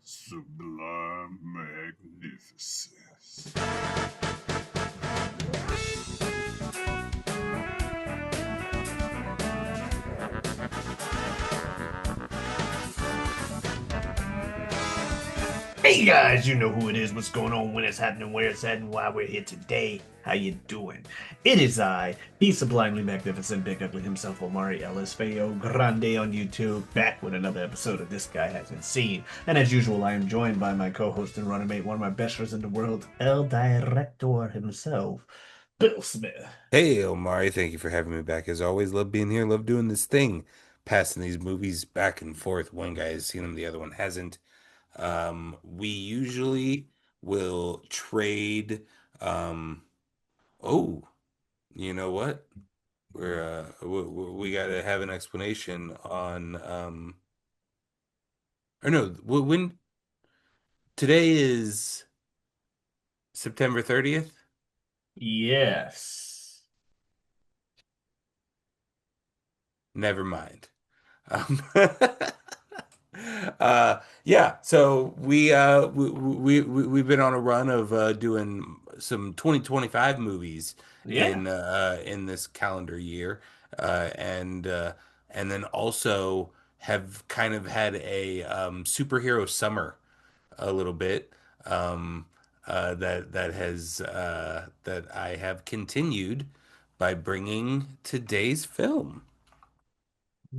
Sublime magnificence. Hey guys, you know who it is, what's going on, when it's happening, where it's at, and why we're here today. How you doing? It is I, the sublimely magnificent Big Ugly himself, Omari Ellis Feo Grande on YouTube, back with another episode of This Guy Hasn't Seen. And as usual, I am joined by my co-host and running mate, one of my best friends in the world, El Director himself, Bill Smith. Hey, Omari, thank you for having me back. As always, love being here, love doing this thing, passing these movies back and forth. One guy has seen them, the other one hasn't. We usually will trade. Um, oh, you know what? We got to have an explanation on. Or no, when today is September 30th. Yes. Never mind. Um, yeah, so we've been on a run of doing some 2025 movies Yeah. in this calendar year, and then also have kind of had a superhero summer a little bit, that I have continued by bringing today's film.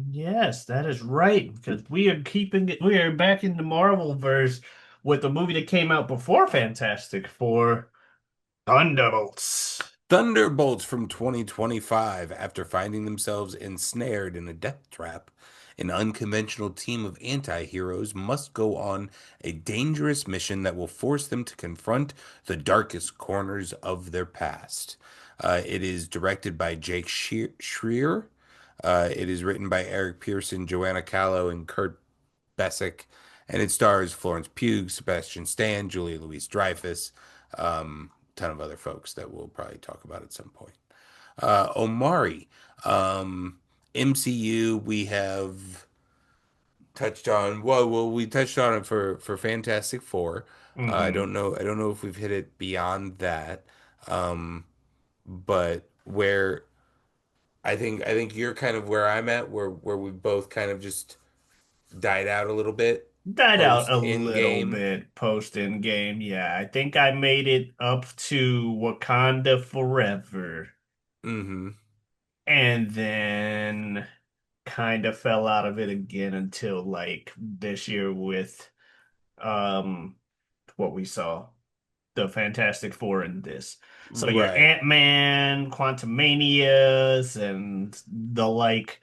Yes, that is right. Because we are keeping it, we are back in the Marvel verse with a movie that came out before Fantastic Four, Thunderbolts. Thunderbolts from 2025. After finding themselves ensnared in a death trap, an unconventional team of anti-heroes must go on a dangerous mission that will force them to confront the darkest corners of their past. It is directed by Jake Schreier. It is written by Eric Pearson, Joanna Callow, and Kurt Bessick, and it stars Florence Pugh, Sebastian Stan, Julia Louis-Dreyfus, ton of other folks that we'll probably talk about at some point. Omari, um, MCU, we have touched on. Well, we touched on it for Fantastic Four. Hmm. I don't know if we've hit it beyond that. Um, but where I think you're kind of where I'm at, where we both kind of just died out a little bit Died out post a in little game. bit post in game. Yeah, I think I made it up to Wakanda Forever, Hmm. and then kind of fell out of it again until like this year with um what we saw. The Fantastic Four in this. So your Right. Ant-Man, Quantumanias, and the like,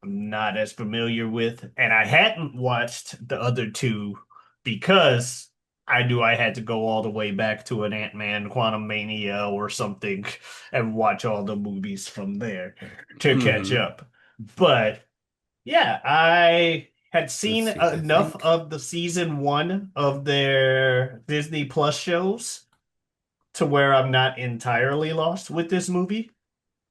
I'm not as familiar with. And I hadn't watched the other two because I knew I had to go all the way back to an Ant-Man, Quantumania, or something and watch all the movies from there to catch Hmm. up. But yeah, I had Let's seen see. I enough think. of the season one of their Disney Plus shows to where I'm not entirely lost with this movie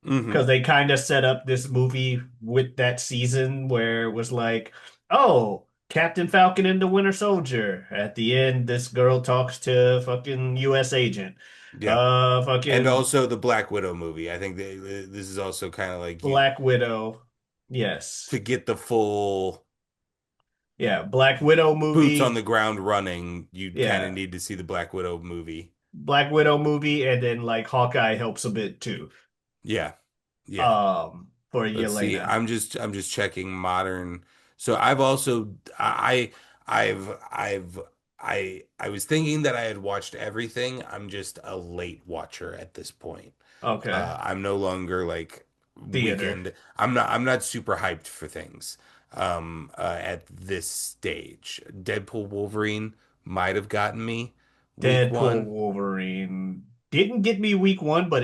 because Hmm. they kind of set up this movie with that season where it was like, oh, Captain Falcon and the Winter Soldier. At the end, this girl talks to fucking US agent. Yeah. And Fucking also the Black Widow movie. I think this is also kind of like you Black Widow. Yes. to get the full Yeah, Black Widow boots on movie. the ground running. You kind of Yeah, need to see the Black Widow movie. Black Widow movie, and then like Hawkeye helps a bit too. Yeah. Yeah. For Let's see. Yelena. I'm just checking modern. So I've also I've I was thinking that I had watched everything. I'm just a late watcher at this point. Okay. I'm no longer like Theater. weekend. I'm not super hyped for things at this stage. Deadpool Wolverine might have gotten me week Deadpool one. Wolverine didn't get me week one, but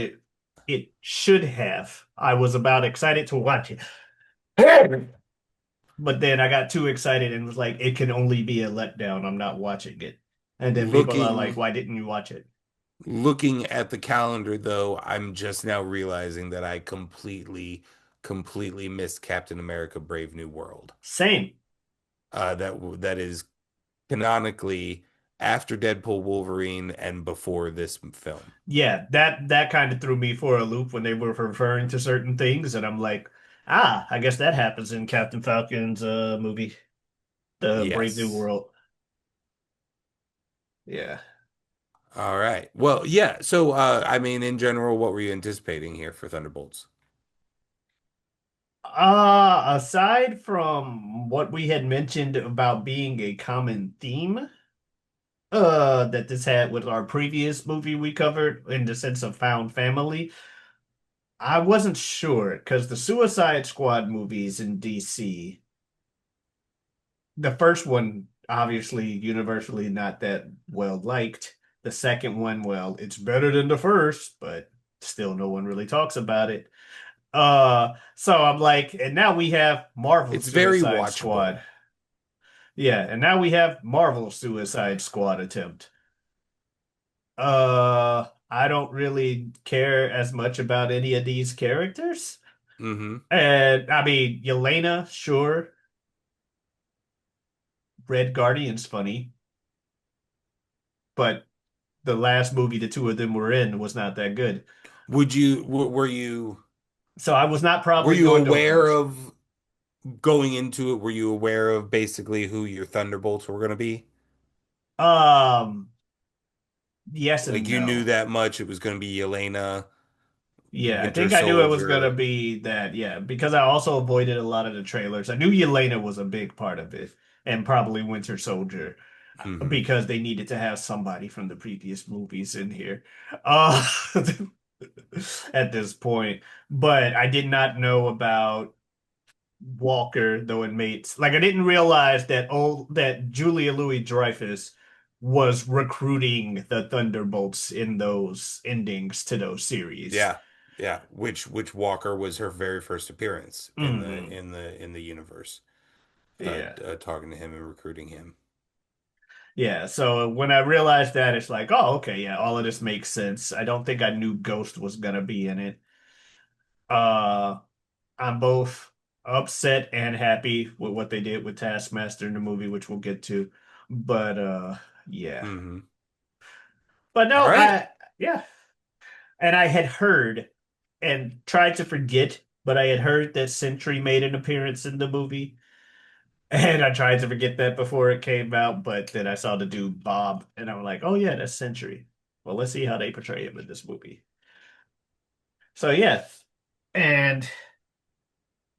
it should have. I was about excited to watch it. But then I got too excited and was like, it can only be a letdown. I'm not watching it. And then people are like, Looking why didn't you watch it? Looking at the calendar though, I'm just now realizing that I completely missed Captain America Brave New World. Same. That is canonically after Deadpool Wolverine and before this film. Yeah, that kind of threw me for a loop when they were referring to certain things, and I'm like, ah, I guess that happens in Captain Falcon's movie, The Brave New Yes. World. Yeah. All right. Well, yeah. So, I mean, in general, what were you anticipating here for Thunderbolts? Aside from what we had mentioned about being a common theme, that this had with our previous movie we covered in the sense of found family, I wasn't sure because the Suicide Squad movies in DC, the first one obviously universally not that well liked. The second one, well, it's better than the first, but still no one really talks about it. So I'm like, and now we have Marvel It's very Suicide Squad. watchable. Yeah, and now we have Marvel Suicide Squad attempt. I don't really care as much about any of these characters. Hmm. And I mean, Yelena, sure. Red Guardian's funny, but the last movie the two of them were in was not that good. Were you So I was not were probably you going to aware oppose. of going into it? Were you aware of basically who your Thunderbolts were going to be? Um, yes Like and you knew no. that much. It was going to be Yelena, Yeah, I Winter think I knew it was gonna Soldier. be that. Yeah, because I also avoided a lot of the trailers. I knew Yelena was a big part of it, and probably Winter Soldier, Hmm. because they needed to have somebody from the previous movies in here, uh, at this point. But I did not know about Walker, though it made like I didn't realize that Julia Louis-Dreyfus was recruiting the Thunderbolts in those endings to those series. Yeah, yeah. Which Walker was her very first appearance in the Hmm. universe. Yeah. Talking to him and recruiting him. Yeah. So when I realized that, it's like, oh, okay, yeah, all of this makes sense. I don't think I knew Ghost was gonna be in it. Uh, I'm both upset and happy with what they did with Taskmaster in the movie, which we'll get to. But yeah. Hmm. But All no, right. yeah. And I had heard and tried to forget, but I had heard that Sentry made an appearance in the movie. And I tried to forget that before it came out, but then I saw the dude Bob, and I'm like, oh yeah, that's Century. Well, let's see how they portray him in this movie. So yeah, and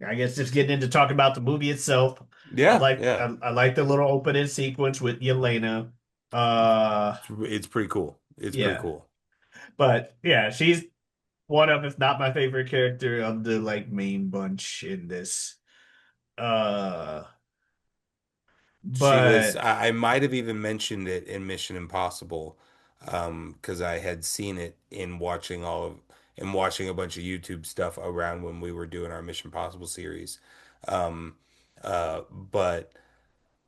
I guess just getting into talking about the movie itself. Yeah, yeah. I like the little opening sequence with Yelena. Uh, It's pretty cool. It's pretty yeah, cool. but yeah, she's one of, if not my favorite character of the like main bunch in this. Uh, She was, but I might have even mentioned it in Mission Impossible, because I had seen it in watching a bunch of YouTube stuff around when we were doing our Mission Impossible series. Um, but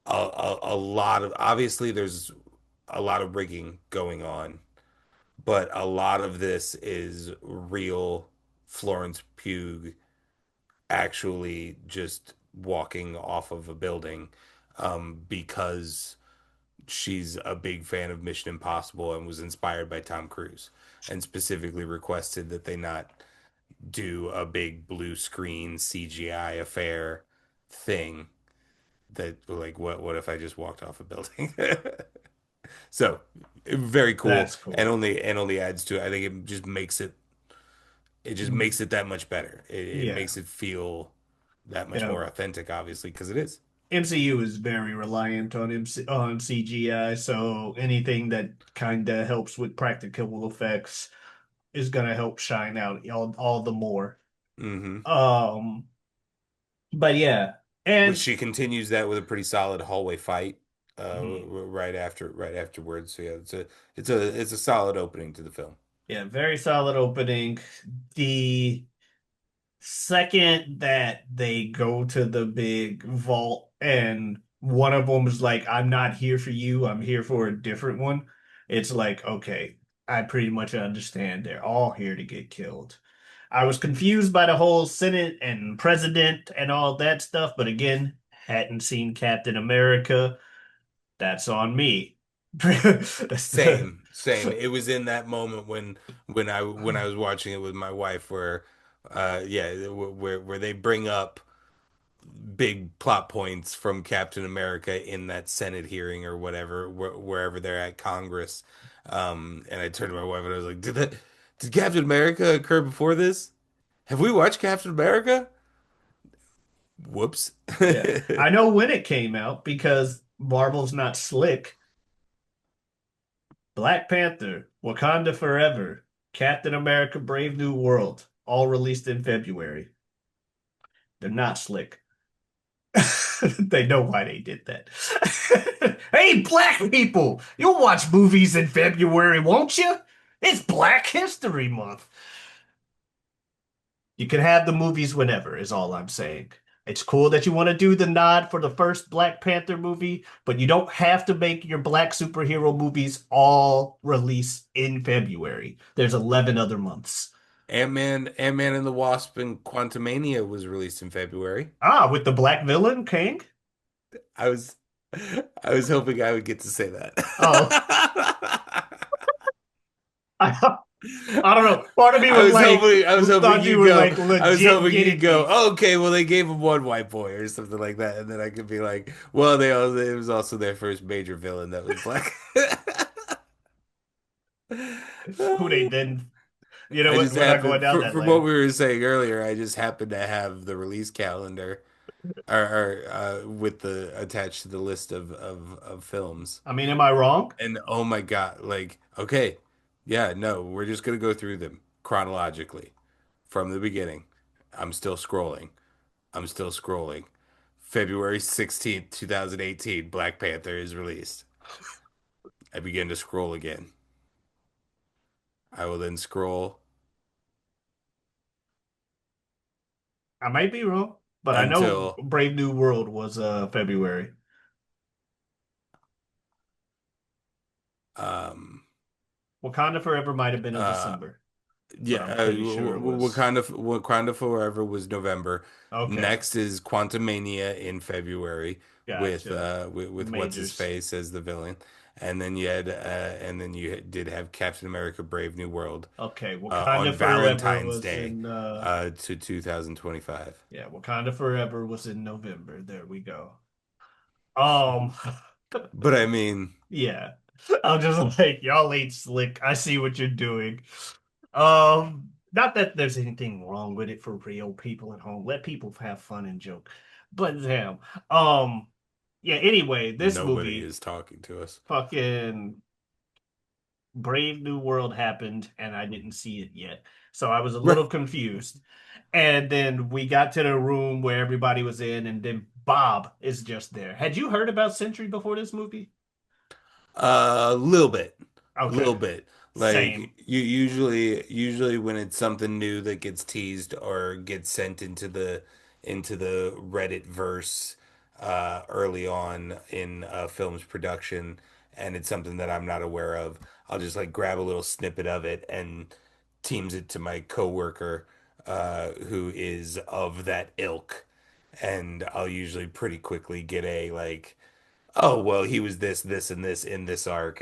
a lot of, obviously there's a lot of rigging going on, but a lot of this is real Florence Pugh actually just walking off of a building, because she's a big fan of Mission Impossible and was inspired by Tom Cruise and specifically requested that they not do a big blue screen CGI affair thing that like what if I just walked off a building. So very cool that's and cool. only adds to it. I think it just makes it that much better. It Yeah. makes it feel that much Yeah. more authentic, obviously, because it is. MCU is very reliant on on CGI, so anything that kind of helps with practical effects is gonna help shine out all the more. Hmm. Um, but yeah, Which and she continues that with a pretty solid hallway fight, mhm, right afterwards. So yeah, it's a solid opening to the film. yeah, very solid opening. The second that they go to the big vault and one of them is like, I'm not here for you, I'm here for a different one. It's like, okay, I pretty much understand they're all here to get killed. I was confused by the whole Senate and president and all that stuff, but again, hadn't seen Captain America. That's on me. Same, same. It was in that moment when I was watching it with my wife where yeah, where they bring up big plot points from Captain America in that Senate hearing or whatever, wherever they're at Congress. And I turned to my wife and I was like, did Captain America occur before this? Have we watched Captain America? Whoops. Yeah, I know when it came out because Marvel's not slick. Black Panther, Wakanda Forever, Captain America: Brave New World, all released in February. They're not slick. They know why they did that. Hey, black people, you'll watch movies in February, won't you? It's Black History Month. You can have the movies whenever, is all I'm saying. It's cool that you want to do the nod for the first Black Panther movie, but you don't have to make your black superhero movies all release in February. There's 11 other months. Ant-Man and the Wasp and Quantumania was released in February. Ah, with the black villain, King? I was I was hoping I would get to say that. Oh, I, I don't know. Part of me was like, I was hoping thought you you'd were go. like I was legit hoping you'd getting go. me. Oh, okay, well they gave him one white boy or something like that, and then I could be like, well, it was also their first major villain that was black. Who they then, you know I what? just We're not going happened down that from what lane. we were saying earlier. I just happened to have the release calendar or with the attached to the list of films. I mean, am I wrong? And oh my God, like, okay, yeah, no, we're just gonna go through them chronologically from the beginning. I'm still scrolling. I'm still scrolling. February 16th, 2018, Black Panther is released. I begin to scroll again. I will then scroll I might be wrong, but I know until Brave New World was February. um Wakanda Forever might have been in uh December, yeah, but I'm pretty sure it was. Wakanda Forever was November. Okay, Next is Quantumania in February gotcha. with what's his Majors. face as the villain, and then did have Captain America: Brave New World Okay, on Wakanda Forever Valentine's was Day in to 2025. yeah, Wakanda Forever was in November. There we go. Um But I mean, yeah. I'm just like, y'all ain't slick. I see what you're doing. Not that there's anything wrong with it for real people at home. Let people have fun and joke. But damn. Um, yeah, anyway, this nobody movie, is talking to us. fucking Brave New World happened and I didn't see it yet. So I was a Right. little confused. And then we got to the room where everybody was in, and then Bob is just there. Had you heard about Sentry before this movie? A little bit, a Okay. little bit. Like Same. you usually when it's something new that gets teased or gets sent into the Reddit verse early on in a film's production, and it's something that I'm not aware of, I'll just like grab a little snippet of it and teams it to my coworker who is of that ilk, and I'll usually pretty quickly get a like oh well he was this and this in this arc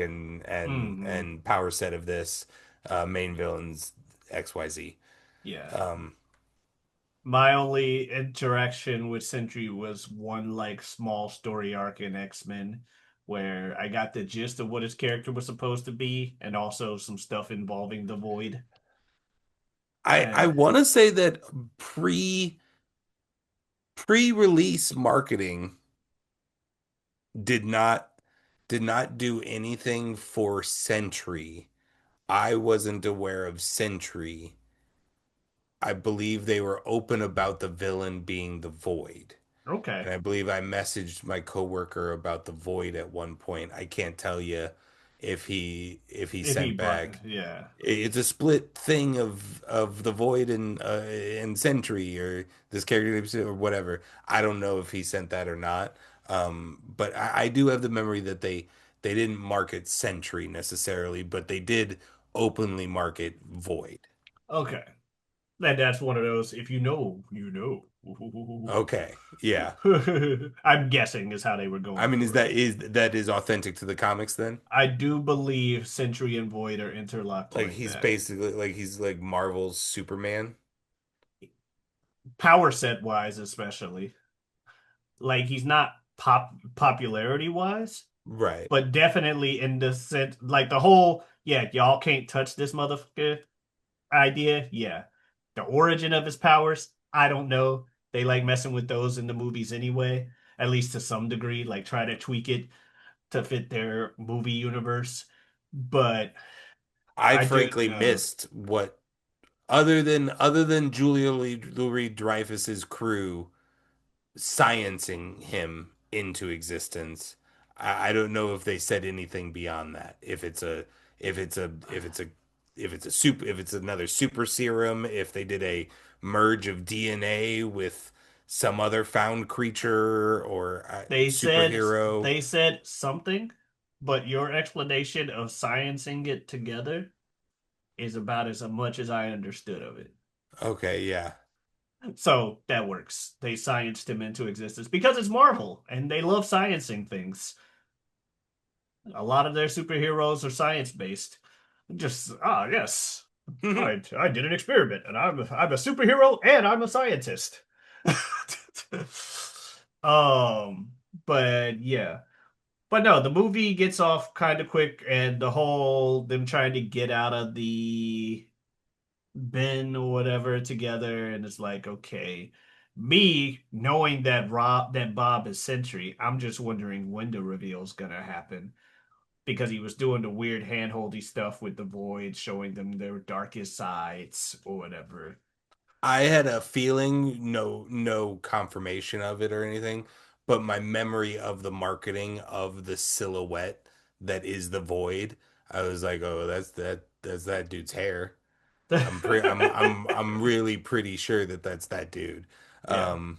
Hmm. and power set of this main villains XYZ. Yeah. um My only interaction with Sentry was one like small story arc in X-Men where I got the gist of what his character was supposed to be and also some stuff involving the Void. I And want to say that pre-release marketing did not did not do anything for Sentry. I wasn't aware of Sentry. I believe they were open about the villain being the Void. okay, And I believe I messaged my coworker about the void at one point. I can't tell you if he if he sent brought back. yeah. It's a split thing of the void and Sentry or this character or whatever. I don't know if he sent that or not. But I do have the memory that they didn't market Sentry necessarily, but they did openly market Void. Okay. And that's one of those, if you know, you know. Okay, yeah. I'm guessing is how they were I going mean, for it. is that is authentic to the comics then? I do believe Sentry and Void are interlocked Like like he's that. basically like he's like Marvel's Superman. Power set wise, especially. Like he's not popularity wise, Right. but definitely in the sense like the whole y'all can't touch this motherfucker idea. Yeah. The origin of his powers, I don't know. They like messing with those in the movies anyway, at least to some degree, like try to tweak it to fit their movie universe. But I I do frankly missed what other than Julia Louis Dreyfus's crew sciencing him into existence. I don't know if they said anything beyond that. If it's a super if it's another super serum, if they did a merge of DNA with some other found creature or they said superhero. they said something, but your explanation of sciencing it together is about as much as I understood of it. Okay, yeah. So that works. They scienced him into existence because it's Marvel and they love sciencing things. A lot of their superheroes are science based. Just yes, I did an experiment and I'm a superhero and I'm a scientist. um, but yeah, but no, the movie gets off kind of quick, and the whole them trying to get out of the bin or whatever together, and it's like okay. Me knowing that Bob is Sentry, I'm just wondering when the reveal's gonna happen because he was doing the weird handholdy stuff with the void, showing them their darkest sides or whatever. I had a feeling, no confirmation of it or anything, but my memory of the marketing of the silhouette that is the void, I was like, oh, that's that dude's hair. I'm really pretty sure that that's that dude. Yeah. Um,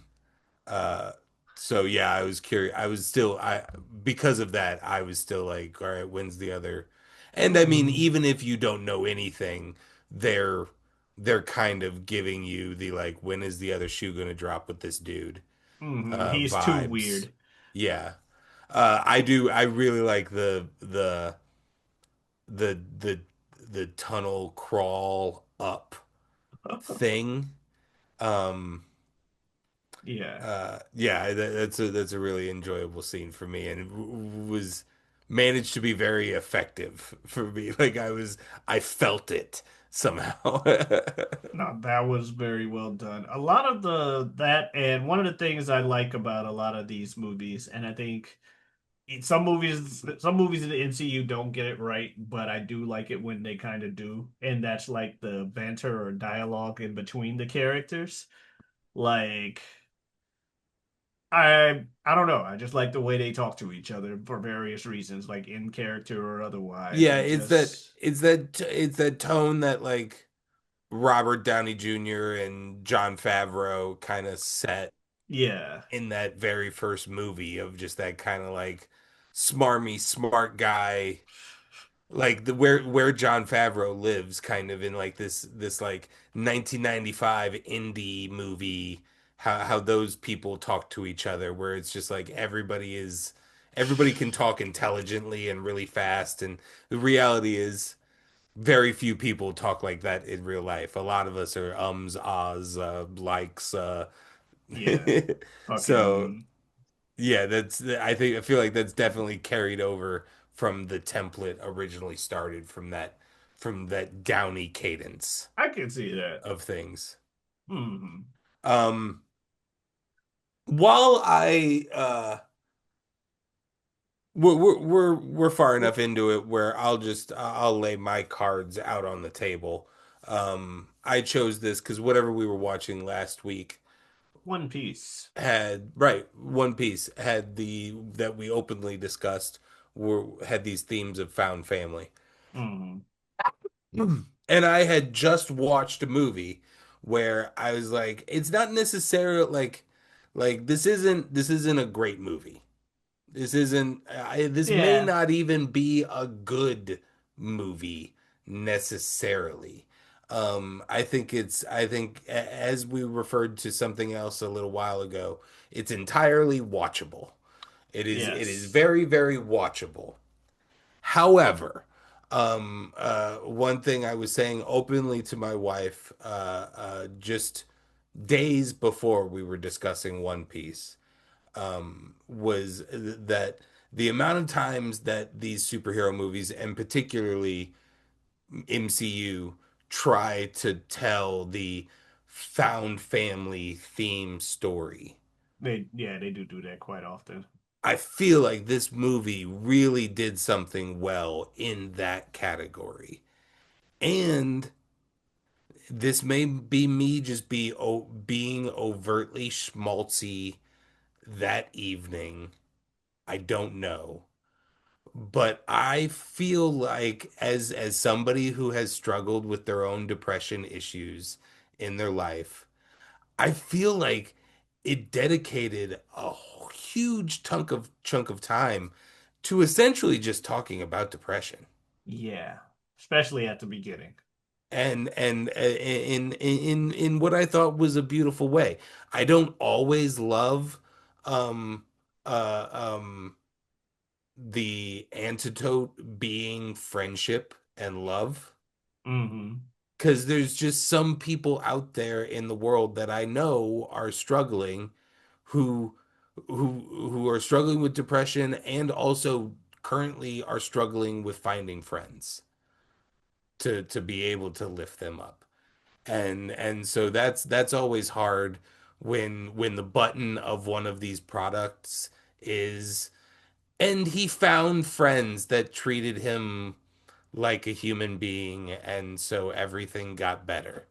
uh, so yeah, I was curious. I was still I because of that, I was still like, all right, when's the other? And I mean, Mm-hmm. even if you don't know anything, they're they're kind of giving you the like, when is the other shoe gonna drop with this dude? Mm-hmm. He's too Vibes. weird. Yeah. I really like the the tunnel crawl up thing. Um Yeah. yeah, that's a really enjoyable scene for me, and it was managed to be very effective for me. Like I felt it somehow. No, that was very well done. A lot of the that and one of the things I like about a lot of these movies, and I think some movies in the MCU don't get it right, but I do like it when they kind of do, and that's like the banter or dialogue in between the characters. Like I don't know. I just like the way they talk to each other for various reasons, like in character or otherwise. Yeah, It just it's that tone that like Robert Downey Jr. and John Favreau kind of set yeah. in that very first movie of just that kind of like smarmy smart guy, like the where John Favreau lives, kind of in like this like 1995 indie movie, how those people talk to each other, where it's just like everybody can talk intelligently and really fast, and the reality is very few people talk like that in real life. A lot of us are ahs, likes, Yeah. so Fucking yeah, I feel like that's definitely carried over from the template originally started from that Downey cadence I can see that. of things. Hmm. Um, while we're far enough into it where I'll lay my cards out on the table. I chose this because whatever we were watching last week One Piece. had right One Piece had the that we openly discussed were had these themes of found family. Hmm. And I had just watched a movie where I was like, it's not necessarily like this isn't a great movie. This isn't this may Yeah. not even be a good movie necessarily. I think as we referred to something else a little while ago, it's entirely watchable. It is Yes. very, very watchable. However, one thing I was saying openly to my wife, just days before we were discussing One Piece, was that the amount of times that these superhero movies, and particularly MCU, try to tell the found family theme story. They do that quite often. I feel like this movie really did something well in that category. And this may be me just being overtly schmaltzy that evening. I don't know. But I feel like as somebody who has struggled with their own depression issues in their life, I feel like it dedicated a huge chunk of time to essentially just talking about depression. Yeah, especially at the beginning. And in what I thought was a beautiful way. I don't always love um uh um the antidote being friendship and love, Hmm. because there's just some people out there in the world that I know are struggling, who who are struggling with depression and also currently are struggling with finding friends to be able to lift them up. And so that's always hard when the button of one of these products is, and he found friends that treated him like a human being, and so everything got better.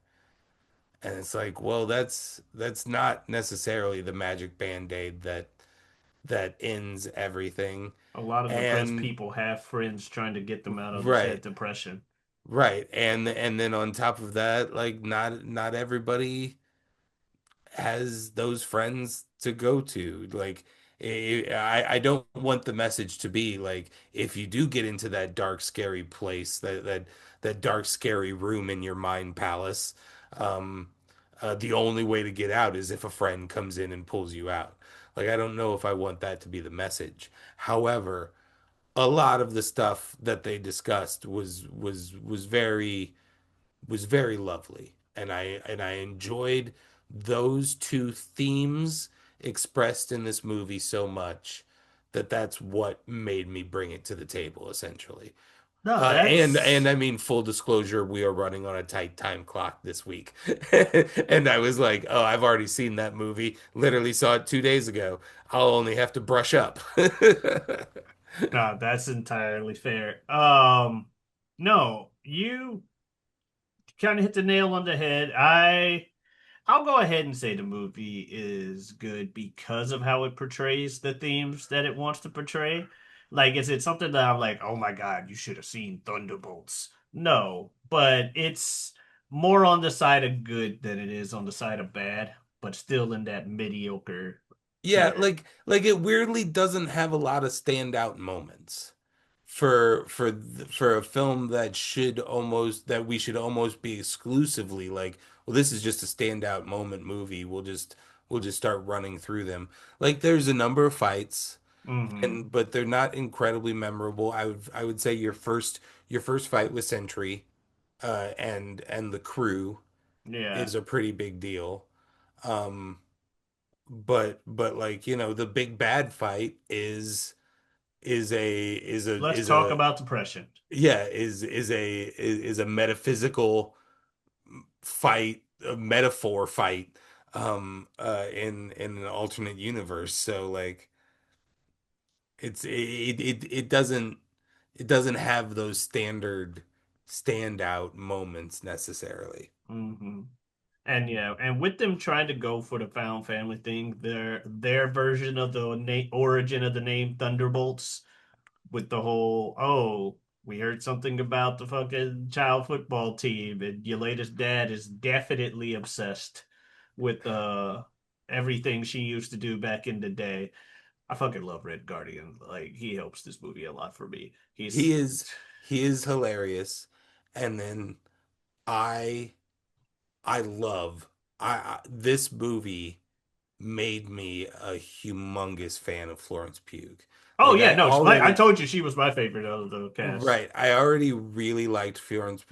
And it's like, well, that's not necessarily the magic band-aid that ends everything. A lot of depressed And people have friends trying to get them out of the said right, depression. right. And then on top of that, like not everybody has those friends to go to. Like, I don't want the message to be like, if you do get into that dark, scary place, that dark, scary room in your mind palace, um, the only way to get out is if a friend comes in and pulls you out. Like, I don't know if I want that to be the message. However, a lot of the stuff that they discussed was very lovely, and I enjoyed those two themes expressed in this movie so much that that's what made me bring it to the table essentially. No, And that's I mean, full disclosure, we are running on a tight time clock this week. And I was like, oh, I've already seen that movie. Literally saw it 2 days ago. I'll only have to brush up. no, that's entirely fair. No, you kind of hit the nail on the head. I'll go ahead and say the movie is good because of how it portrays the themes that it wants to portray. Like, is it something that I'm like, oh my God, you should have seen Thunderbolts? No, but it's more on the side of good than it is on the side of bad, but still in that mediocre Yeah, tier. like it weirdly doesn't have a lot of standout moments for a film that should almost that we should almost be exclusively like, well, this is just a standout moment movie. We'll just start running through them. Like there's a number of fights, Hmm. and but they're not incredibly memorable. I would say your first fight with Sentry and the crew Yeah. is a pretty big deal. Um, but like, you know, the big bad fight Let's is talk a about depression. yeah, is a metaphysical fight, a metaphor fight, in an alternate universe. So like it doesn't have those standard standout moments necessarily. Hmm. And yeah, and with them trying to go for the found family thing, their version of the origin of the name Thunderbolts, with the whole, oh, we heard something about the fucking child football team, and your latest dad is definitely obsessed with everything she used to do back in the day. I fucking love Red Guardian. Like, he helps this movie a lot for me. He He's is he is hilarious. And then I I love this movie made me a humongous fan of Florence Pugh. Oh Like yeah, I no, like I already told you, she was my favorite of the cast. right, I already really liked Florence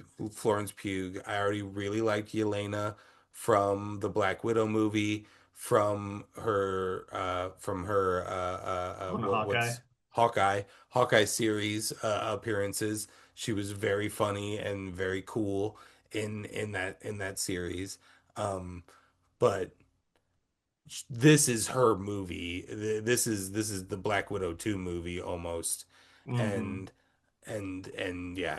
Pugh. I already really liked Yelena from the Black Widow movie, from her On the Hawkeye. what's Hawkeye series appearances. She was very funny and very cool in that series. Um, but this is her movie. This is the Black Widow 2 movie almost. Hmm. And and yeah,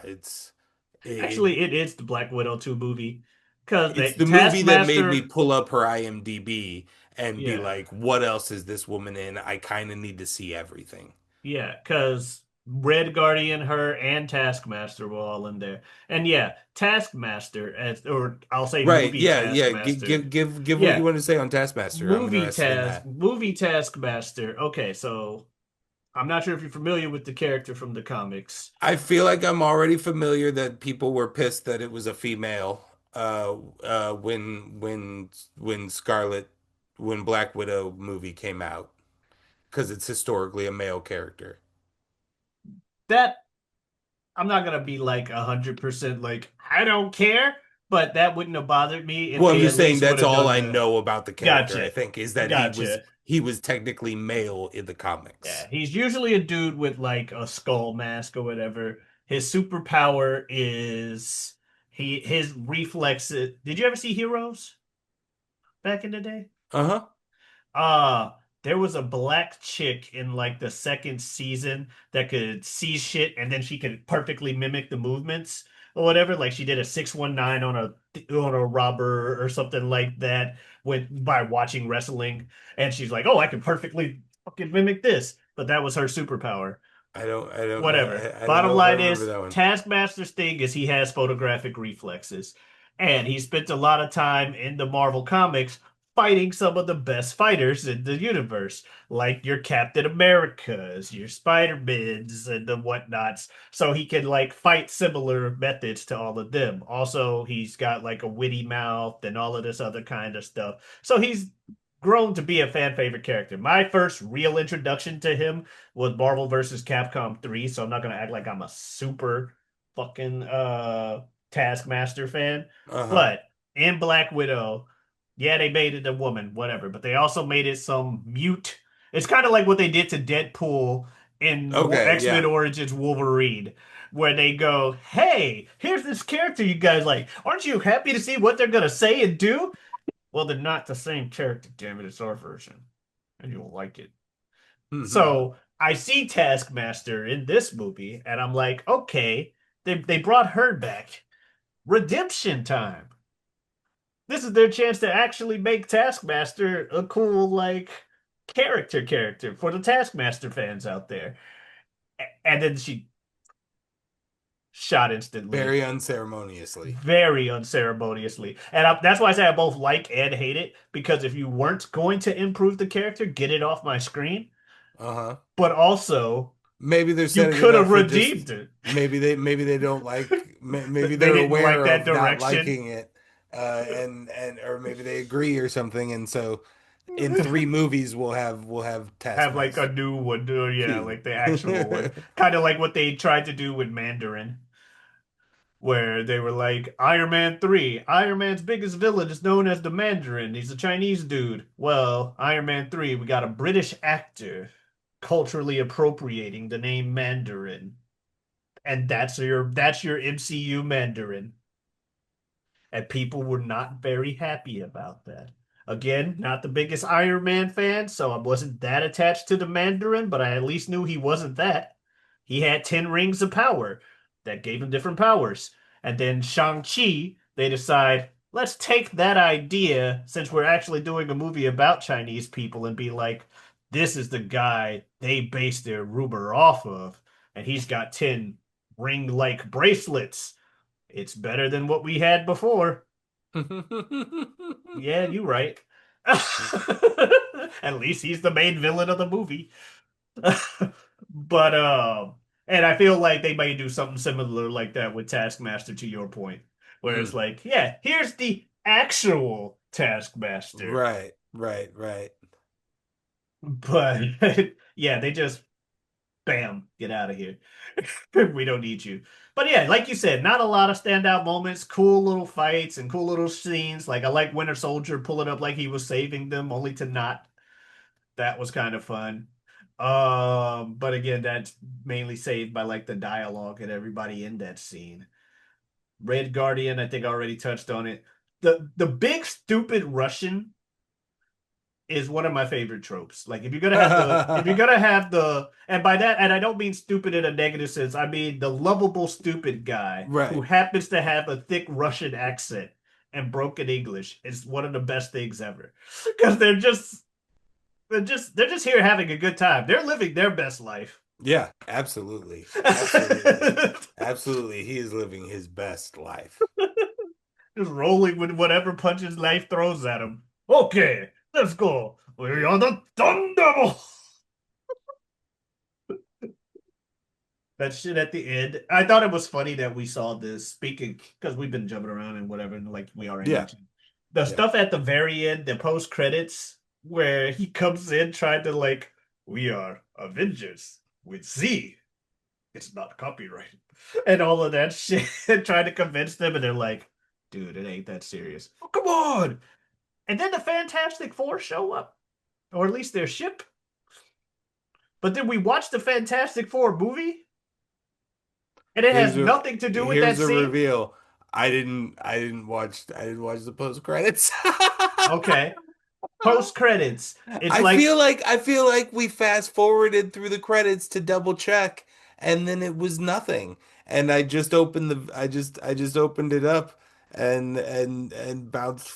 Actually, it is the Black Widow 2 movie because it's the the movie that made me Taskmaster, pull up her IMDb and be yeah, like, what else is this woman in? I kind of need to see everything. yeah, because Red Guardian, her, and Taskmaster were all in there. And yeah, Taskmaster, as or I'll say Right. movie Yeah, yeah. Give Taskmaster. give what you Yeah, want to say on Taskmaster. I'm interested in that. Movie Taskmaster. Okay, so I'm not sure if you're familiar with the character from the comics. I feel like I'm already familiar that people were pissed that it was a female when Scarlet when Black Widow movie came out because it's historically a male character. That I'm not gonna be like 100% like I don't care, but that wouldn't have bothered me if Well, I'm they just at saying least would that's have all done I the know about the character, I gotcha, think, is that gotcha. he was technically male in the Yeah, comics. he's usually a dude with like a skull mask or whatever. His superpower is his reflexes. Did you ever see Heroes back in the day? Uh-huh. Uh, there was a black chick in like the second season that could see shit and then she could perfectly mimic the movements or whatever. Like she did a 619 on a robber or something like that with by watching wrestling. And she's like, oh, I can perfectly fucking mimic this. But that was her superpower. I don't know. Whatever. I don't Bottom know if I line remember is, that one. Taskmaster's thing is he has photographic reflexes. And he spent a lot of time in the Marvel comics fighting some of the best fighters in the universe, like your Captain Americas, your Spider-Mans, and the whatnots. So he can like fight similar methods to all of them. Also, he's got like a witty mouth and all of this other kind of stuff. So he's grown to be a fan favorite character. My first real introduction to him was Marvel versus Capcom 3, so I'm not gonna act like I'm a super fucking Taskmaster fan. Uh-huh. But in Black Widow, yeah, they made it a woman, whatever, but they also made it some mute. It's kind of like what they did to Deadpool in Okay, X-Men yeah. Origins Wolverine, where they go, "Hey, here's this character you guys like. Aren't you happy to see what they're gonna say and do?" Well, they're not the same character, damn it. It's our version, and you'll like it. So I see Taskmaster in this movie, and I'm like, okay, they brought her back. Redemption time. This is their chance to actually make Taskmaster a cool, like, character for the Taskmaster fans out there. And then she shot instantly, Very unceremoniously. very unceremoniously. And that's why I say I both like and hate it, because if you weren't going to improve the character, get it off my screen. Uh-huh. But also, Maybe they're you setting it could up have for just redeemed it. maybe they don't like maybe They they're didn't like aware that of not direction. liking it and or maybe they agree or something and so in three movies we'll have Have like a Taskmaster new one, yeah, 2. like the actual one. Kind of like what they tried to do with Mandarin, where they were like, Iron Man 3, Iron Man's biggest villain is known as the Mandarin. He's a Chinese dude. Well, Iron Man 3, we got a British actor culturally appropriating the name Mandarin. And that's your MCU Mandarin. And people were not very happy about that. Again, not the biggest Iron Man fan, so I wasn't that attached to the Mandarin, but I at least knew he wasn't that. He had 10 rings of power that gave him different powers. And then Shang-Chi, they decide, let's take that idea, since we're actually doing a movie about Chinese people, and be like, this is the guy they base their rumor off of. And he's got 10 ring-like bracelets. It's better than what we had before. Yeah, you're right. At least he's the main villain of the movie. But and I feel like they may do something similar like that with Taskmaster to your point. where it's Mm. like, yeah, here's the actual Taskmaster. Right, right, right. But yeah, they just bam, get out of here. We don't need you. But yeah, like you said, not a lot of standout moments, cool little fights and cool little scenes. Like I like Winter Soldier pulling up like he was saving them, only to not. That was kind of fun. But again, that's mainly saved by like the dialogue and everybody in that scene. Red Guardian, I think I already touched on it. The big stupid Russian is one of my favorite tropes. Like if you're gonna have the and by that and I don't mean stupid in a negative sense, I mean the lovable stupid guy who Right. happens to have a thick Russian accent and broken English is one of the best things ever. Because they're just here having a good time. They're living their best life. Yeah, absolutely. Absolutely. Absolutely. He is living his best life. Just rolling with whatever punches life throws at him. Okay, let's go. We are the Thunderbolts. That shit at the end. I thought it was funny that we saw this speaking because we've been jumping around and whatever, and like we already Yeah. mentioned. The Yeah. stuff at the very end, the post credits, where he comes in trying to like, we are Avengers with Z. It's not copyrighted. And all of that shit, trying to convince them, and they're like, dude, it ain't that serious. Oh, come on. And then the Fantastic Four show up, or at least their ship. But then we watch the Fantastic Four movie, and it has nothing to do with that Here's a scene. reveal. I didn't watch the post credits. Okay. Post credits. It's like, I feel like we fast forwarded through the credits to double check and then it was nothing. And I just opened it up and bounced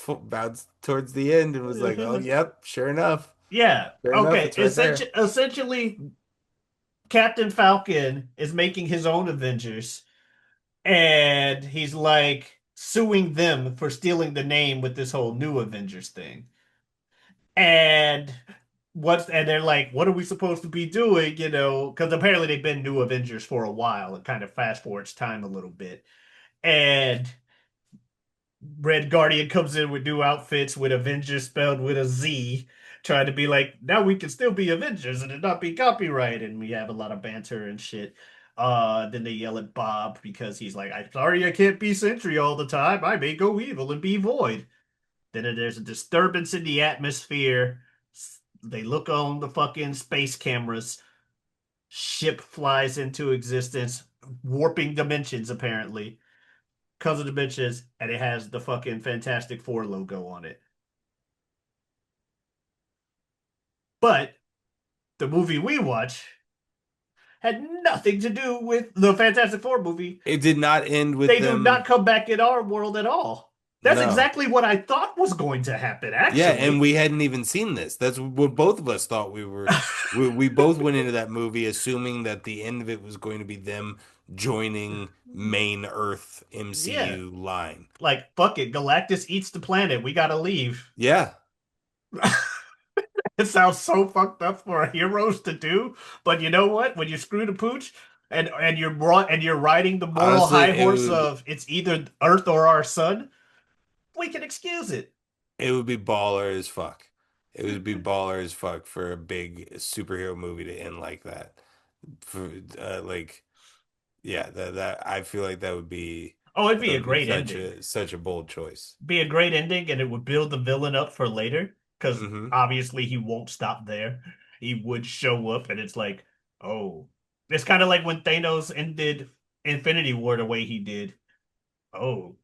towards the end and was like, "Oh, yep, sure enough. yeah. Sure enough, Okay. it's right there." Essentially, Captain Falcon is making his own Avengers, and he's like suing them for stealing the name with this whole new Avengers thing. And and they're like, what are we supposed to be doing? You know, because apparently they've been new Avengers for a while. It kind of fast forwards time a little bit. And Red Guardian comes in with new outfits with Avengers spelled with a Z, trying to be like, now we can still be Avengers and it not be copyright. And we have a lot of banter and shit. Then they yell at Bob because he's like, I'm sorry I can't be Sentry all the time. I may go evil and be Void. Then there's a disturbance in the atmosphere. They look on the fucking space cameras. Ship flies into existence, warping dimensions apparently. Comes of dimensions, and it has the fucking Fantastic Four logo on it. But the movie we watch had nothing to do with the Fantastic Four movie. It did not end with They do not them. come back in our world at all. That's No. exactly what I thought was going to happen, Yeah, and actually. we hadn't even seen this. That's what both of us thought we both went into that movie assuming that the end of it was going to be them joining main Earth Yeah. MCU line. Like, fuck it. Galactus eats the planet. We gotta leave. Yeah. It sounds so fucked up for heroes to do, but you know what? When you screw the pooch and you're riding the moral Honestly, high horse of it's either Earth or our sun, we can excuse it. it would be baller as fuck. It would be baller as fuck for a big superhero movie to end like that. For like yeah, that I feel like Oh, it'd that be a would be great ending. such a bold choice. Be a great ending, and it would build the villain up for later. Because Hmm. obviously he won't stop there. He would show up, and it's like, oh, it's kind of like when Thanos ended Infinity War the way he did. Oh,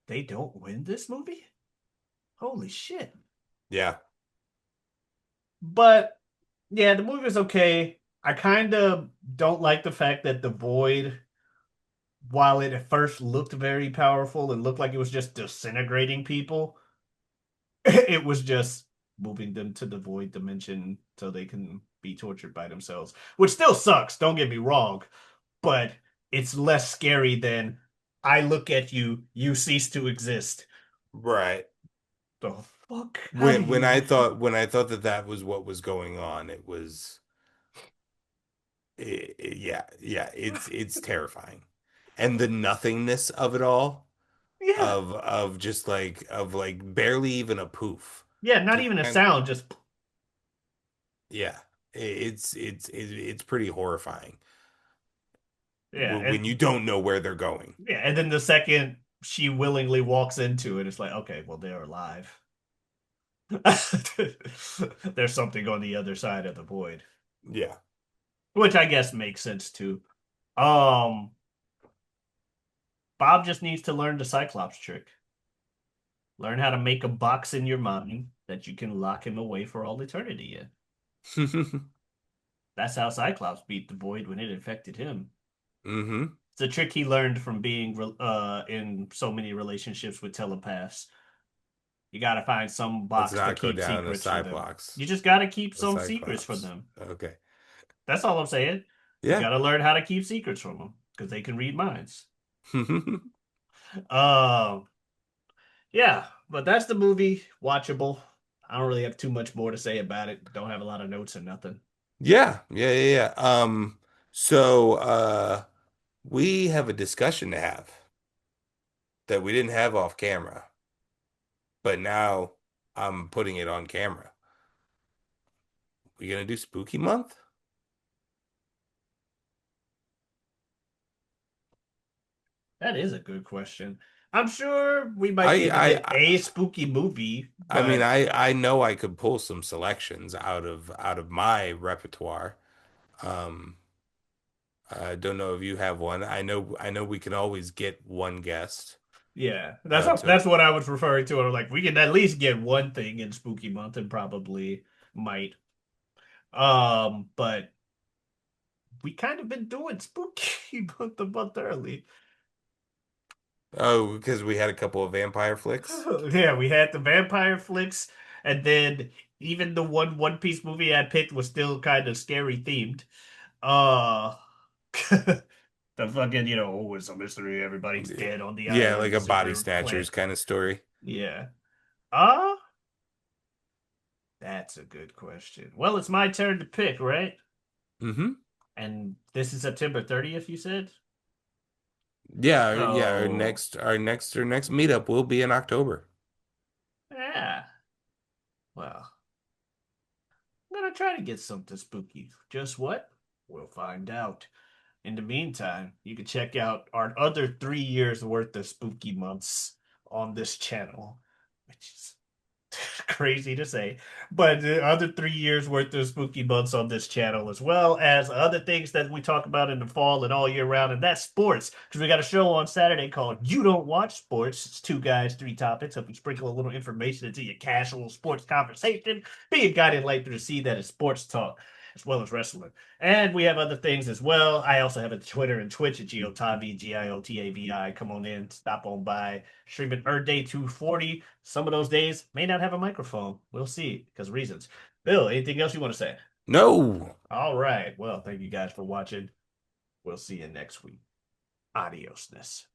they don't win this movie? Holy shit. Yeah. But yeah, the movie is okay. I kind of don't like the fact that the Void, while it at first looked very powerful and looked like it was just disintegrating people, it was just moving them to the Void dimension so they can be tortured by themselves, which still sucks, don't get me wrong, but it's less scary than I look at you, you cease to exist. Right. The fuck? How do you. When I thought that that was what was going on, yeah, yeah, it's terrifying. And the nothingness of it all. Yeah. of just like barely even a poof. Yeah, not Just even a kind sound, just yeah. It's pretty horrifying yeah, when you don't know where they're going. and then the second she willingly walks into it, it's like, okay, well, they're alive. There's something on the other side of the void, Yeah. which I guess makes sense too. Um, Bob just needs to learn the Cyclops trick. Learn how to make a box in your mind that you can lock him away for all eternity in. That's how Cyclops beat the void when it infected him. hmm It's a trick he learned from being in so many relationships with telepaths. You got to find some Let's box to not go keep down a secrets for them. Cyclops. You just got to keep A some secrets from Cyclops. them. Okay. That's all I'm saying. You Yeah. got to learn how to keep secrets from them because they can read minds. Um, yeah, but that's the movie. Watchable. I don't really have too much more to say about it. Don't have a lot of notes or nothing. Yeah. So we have a discussion to have that we didn't have off camera, but now I'm putting it on camera. We gonna do spooky month? That is a good question. I'm sure we might be I able to I get a spooky movie, I mean but I know I could pull some selections out of my repertoire. Um I don't know if you have one. I know we can always get one guest yeah, to that's what I was referring to. I'm like, we can at least get one thing in spooky month and probably might. But we kind of been doing spooky month a month early. oh because we had a couple of vampire flicks. Yeah, we had the vampire flicks, and then even the One Piece movie I picked was still kind of scary themed. Uh, the fucking, oh, it's a mystery. Everybody's dead on the Yeah, island. like The a body super snatchers plant. kind of story. Yeah. That's a good question. Well, it's my turn to pick, right? hmm And this is September 30th, you said? Yeah. Our So, next meetup will be in October. yeah. Well, I'm gonna try to get something spooky. Just what? We'll find out. In the meantime, you can check out our other 3 years worth of spooky months on this channel, which is crazy to say, but the other 3 years worth of spooky months on this channel, as well as other things that we talk about in the fall and all year round, and that's sports. Because we got a show on Saturday called "You Don't Watch Sports." It's two guys, three topics. Hope we sprinkle a little information into your casual sports conversation. Be a guiding light through the sea that is sports talk, as well as wrestling. And we have other things as well. I also have a Twitter and Twitch at Giotavi, Giotavi. Come on in, stop on by. Streaming Earth Day 240. Some of those days may not have a microphone. We'll see because of reasons. Bill, anything else you want to say? No. All right. Well, thank you guys for watching. We'll see you next week. Adiosness.